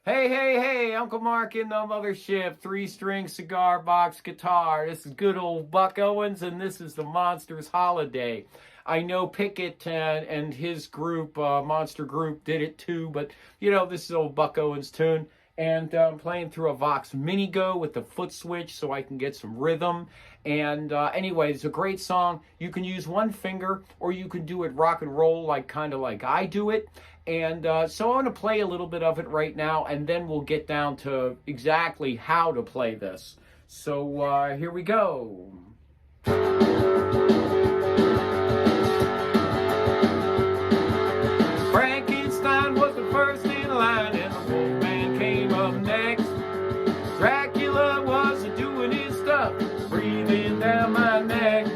Hey, hey, hey, Uncle Mark in the mothership, three-string cigar box guitar. This is good old Buck Owens, and this is the Monsters Holiday. I know Pickett and his group, Monster Group, did it too, but, this is old Buck Owens tune. And I'm playing through a Vox Mini Go with the foot switch so I can get some rhythm. And anyway, it's a great song. You can use one finger, or you can do it rock and roll, kind of like I do it. And so I'm going to play a little bit of it right now, and then we'll get down to exactly how to play this. So here we go. Frankenstein was the first in line, and the Wolfman came up next. Dracula was doing his stuff, breathing down my neck.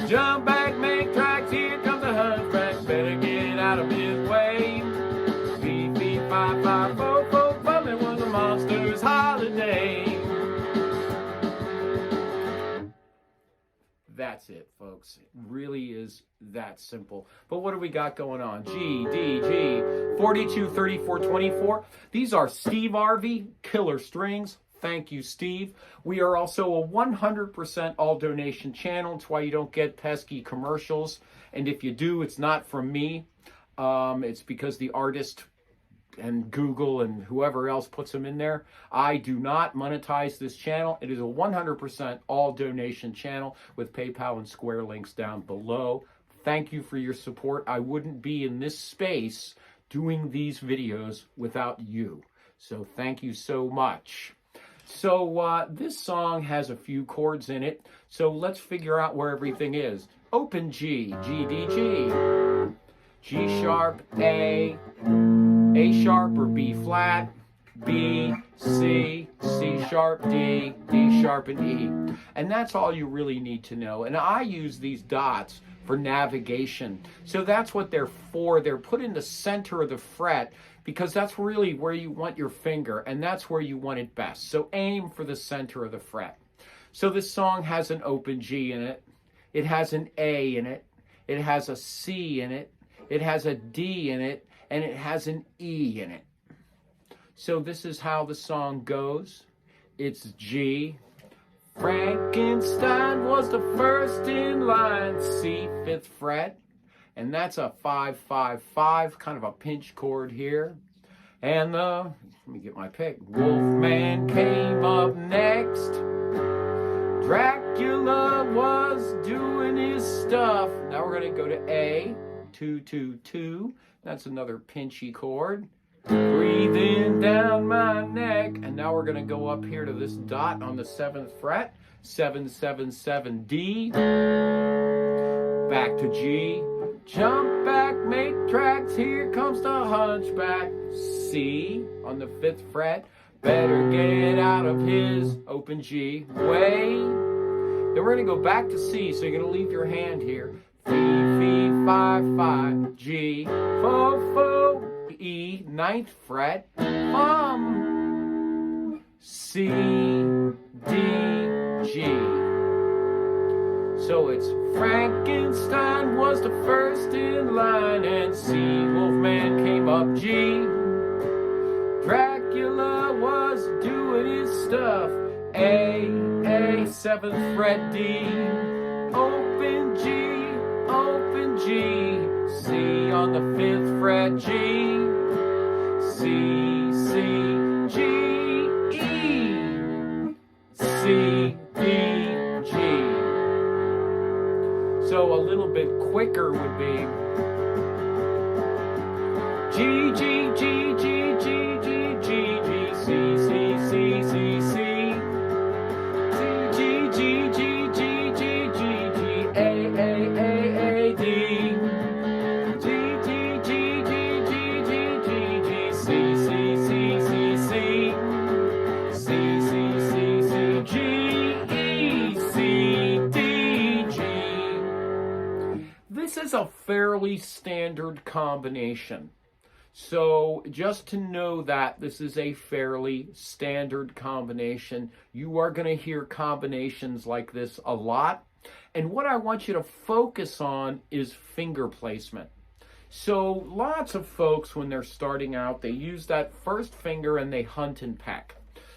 Jump back, make tracks, here comes the hunchback, better get out of his way. Beep, beep, five, five, four, four, bum, it was a Monsters Holiday. That's it, folks. It really is that simple. But what do we got going on? G, D, G, 42, 34, 24. These are Steve Arvey killer strings. Thank you, Steve. We are also a 100% all donation channel. That's why you don't get pesky commercials. And if you do, it's not from me. It's because the artist and Google and whoever else puts them in there. I do not monetize this channel. It is a 100% all donation channel with PayPal and Square links down below. Thank you for your support. I wouldn't be in this space doing these videos without you. So thank you so much. So this song has a few chords in it. So let's figure out where everything is. Open G, G, D, G, G sharp, A sharp or B flat, B, C, C sharp, D, D sharp, and E. And that's all you really need to know. And I use these dots for navigation. So that's what they're for. They're put in the center of the fret because that's really where you want your finger, and that's where you want it best. So aim for the center of the fret. So this song has an open G in it. It has an A in it. It has a C in it. It has a D in it. And it has an E in it. So this is how the song goes. It's G. Frankenstein was the first in line, C, 5th fret. And that's a 5, 5, 5, kind of a pinch chord here. And let me get my pick. Wolfman came up next. Dracula was doing his stuff. Now we're going to go to A, 2, 2, 2. That's another pinchy chord. Breathing down my neck. And now we're going to go up here to this dot on the 7th fret. 7, 7, 7, D. Back to G. Jump back, make tracks. Here comes the hunchback. C on the 5th fret. Better get out of his open G way. Then we're going to go back to C. So you're going to leave your hand here. Fee, 5, 5, G, 4, 4, E, 9th fret, C, D, G. So it's Frankenstein was the first in line, and C, Wolfman came up G. Dracula was doing his stuff, A, 7th fret, D, open G. Open G, C on the 5th fret, G, C, C, G, E, C, D, G. So a little bit quicker would be G, G, G, G, G, G, G, G, C, C, C, C, C, G, G, G, G, G, G, A, D, G, G, G, G, G, G, G, G, C, C, C, C, C, C, C, C, C, G, E, C, D, G. This is a fairly standard combination. So just to know that this is a fairly standard combination, you are going to hear combinations like this a lot. And what I want you to focus on is finger placement. So lots of folks, when they're starting out, they use that first finger and they hunt and peck.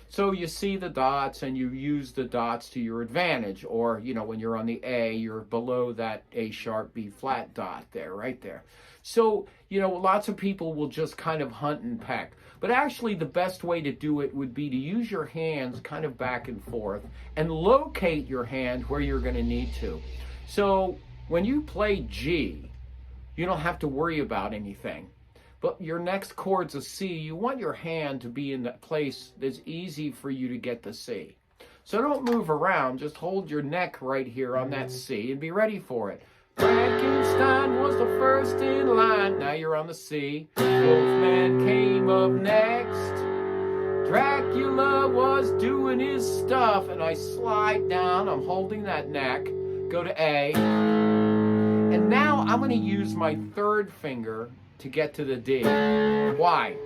So you see the dots and you use the dots to your advantage. Or, you know, when you're on the A, you're below that A sharp, B flat dot there, right there. So, you know, lots of people will just kind of hunt and peck. But actually the best way to do it would be to use your hands kind of back and forth and locate your hand where you're going to need to. So when you play G, you don't have to worry about anything. But your next chord's a C. You want your hand to be in that place that's easy for you to get the C. So don't move around. Just hold your neck right here on that C and be ready for it. Frankenstein was the first in line. Now you're on the C. Wolfman came up next. Dracula was doing his stuff. And I slide down. I'm holding that neck. Go to A. And now I'm going to use my third finger to get to the D. Why?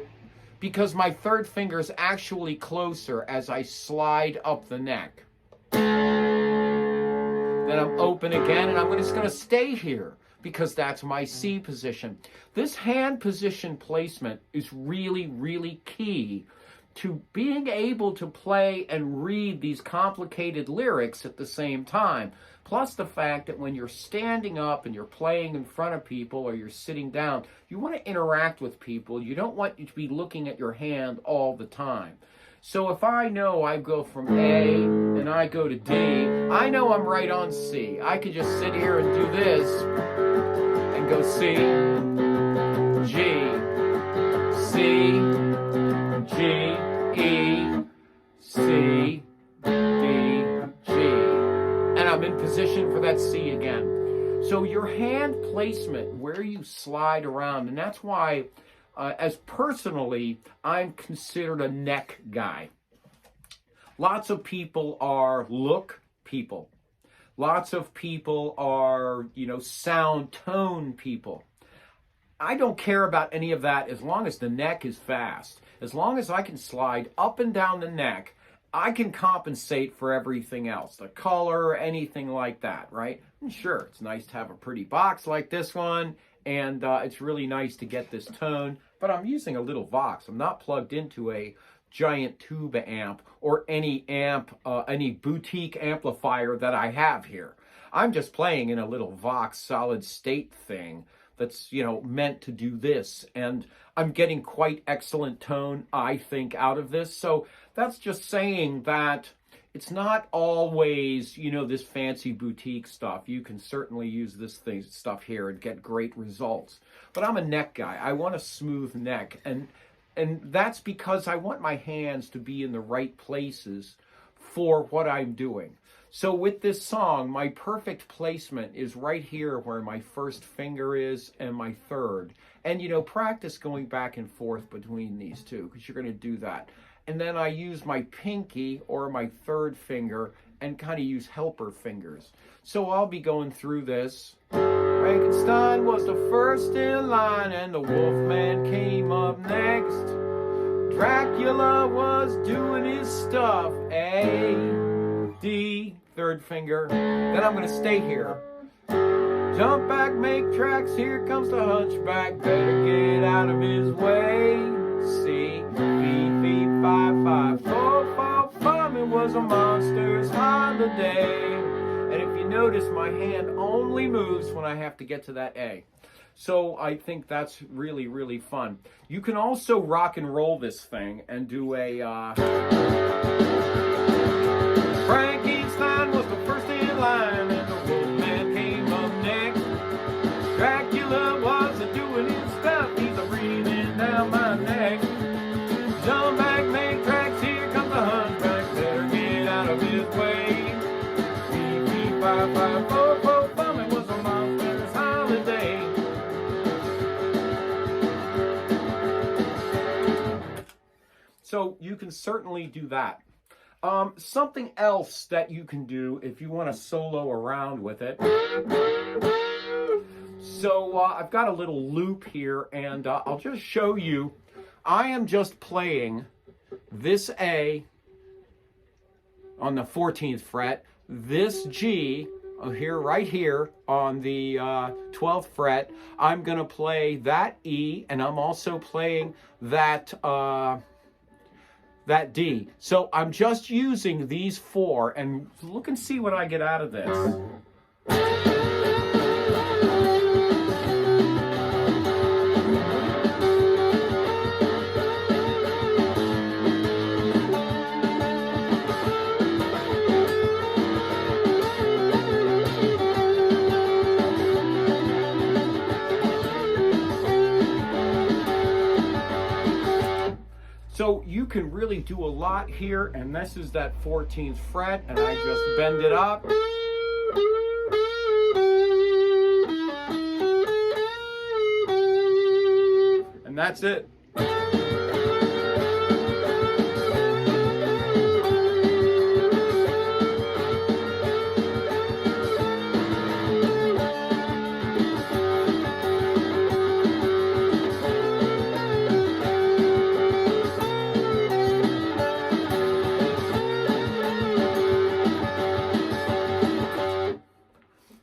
Because my third finger is actually closer as I slide up the neck. Then I'm open again, and I'm just going to stay here because that's my C position. This hand position placement is really, really key to being able to play and read these complicated lyrics at the same time. Plus the fact that when you're standing up and you're playing in front of people or you're sitting down, you want to interact with people. You don't want you to be looking at your hand all the time. So if I know I go from A and I go to D, I know I'm right on C. I could just sit here and do this and go C, G, C, G, E, C, D, G. And I'm in position for that C again. So your hand placement, where you slide around, and that's why, as personally, I'm considered a neck guy. Lots of people are look people. Lots of people are, you know, sound tone people. I don't care about any of that as long as the neck is fast. As long as I can slide up and down the neck, I can compensate for everything else, the color, anything like that, right? And sure, it's nice to have a pretty box like this one, and it's really nice to get this tone, but I'm using a little Vox. I'm not plugged into a giant tuba amp or any amp, any boutique amplifier that I have here. I'm just playing in a little Vox solid state thing that's, you know, meant to do this, and I'm getting quite excellent tone, I think, out of this. So that's just saying that it's not always, you know, this fancy boutique stuff. You can certainly use this stuff here and get great results. But I'm a neck guy. I want a smooth neck, and that's because I want my hands to be in the right places for what I'm doing. So with this song, my perfect placement is right here where my first finger is and my third. And, you know, practice going back and forth between these two, because you're going to do that. And then I use my pinky or my third finger and kind of use helper fingers. So I'll be going through this. Frankenstein was the first in line and the Wolfman came up next. Dracula was doing his stuff. A, D, third finger. Then I'm going to stay here. Jump back, make tracks, here comes the hunchback. Better get out of his way. C, B, 5, 5, 4, 4, 5. It was a monster's holiday. And if you notice, my hand only moves when I have to get to that A. So I think that's really, really fun. You can also rock and roll this thing and do a... Frankenstein was the first in line and the Wolfman came up next. Dracula was a-doing his stuff. He's a-breathing down my neck. Jump back, make tracks, here comes the hunchback. Better get out of his way. 3, 5, 5, 4, 4, 5. It was a monster's holiday. So you can certainly do that. Something else that you can do if you want to solo around with it. So I've got a little loop here, and I'll just show you. I am just playing this A on the 14th fret, this G here, right here on the 12th fret, I'm going to play that E, and I'm also playing that D. So I'm just using these four, and look and see what I get out of this. So you can really do a lot here, and this is that 14th fret, and I just bend it up. And that's it.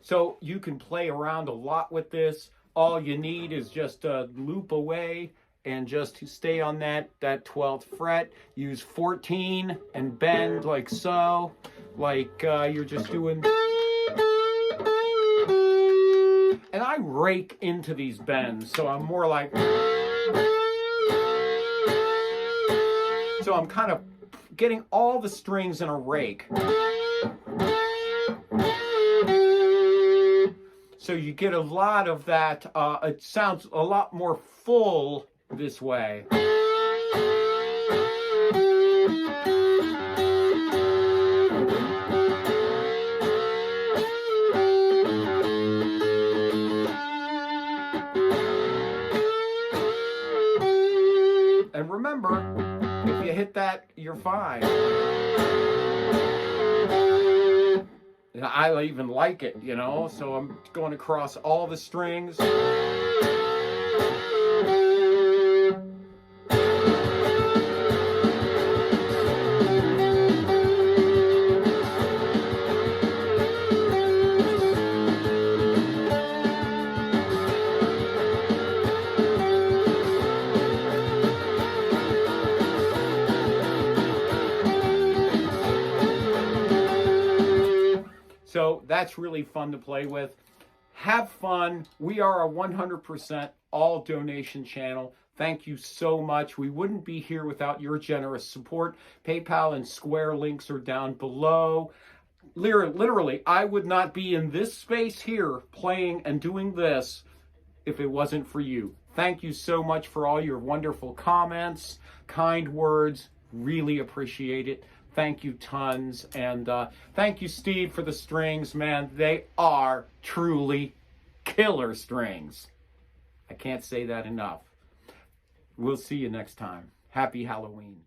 So you can play around a lot with this. All you need is just a loop away and just stay on that 12th fret. Use 14 and bend like so, like you're just doing. And I rake into these bends, so I'm more like. So I'm kind of getting all the strings in a rake. So you get a lot of that, it sounds a lot more full this way. And remember, if you hit that, you're fine. I even like it, you know, so I'm going across all the strings. So that's really fun to play with. Have fun. We are a 100% all donation channel. Thank you so much. We wouldn't be here without your generous support. PayPal and Square links are down below. Literally, I would not be in this space here playing and doing this if it wasn't for you. Thank you so much for all your wonderful comments, kind words. Really appreciate it. Thank you tons. And thank you, Steve, for the strings, man. They are truly killer strings. I can't say that enough. We'll see you next time. Happy Halloween.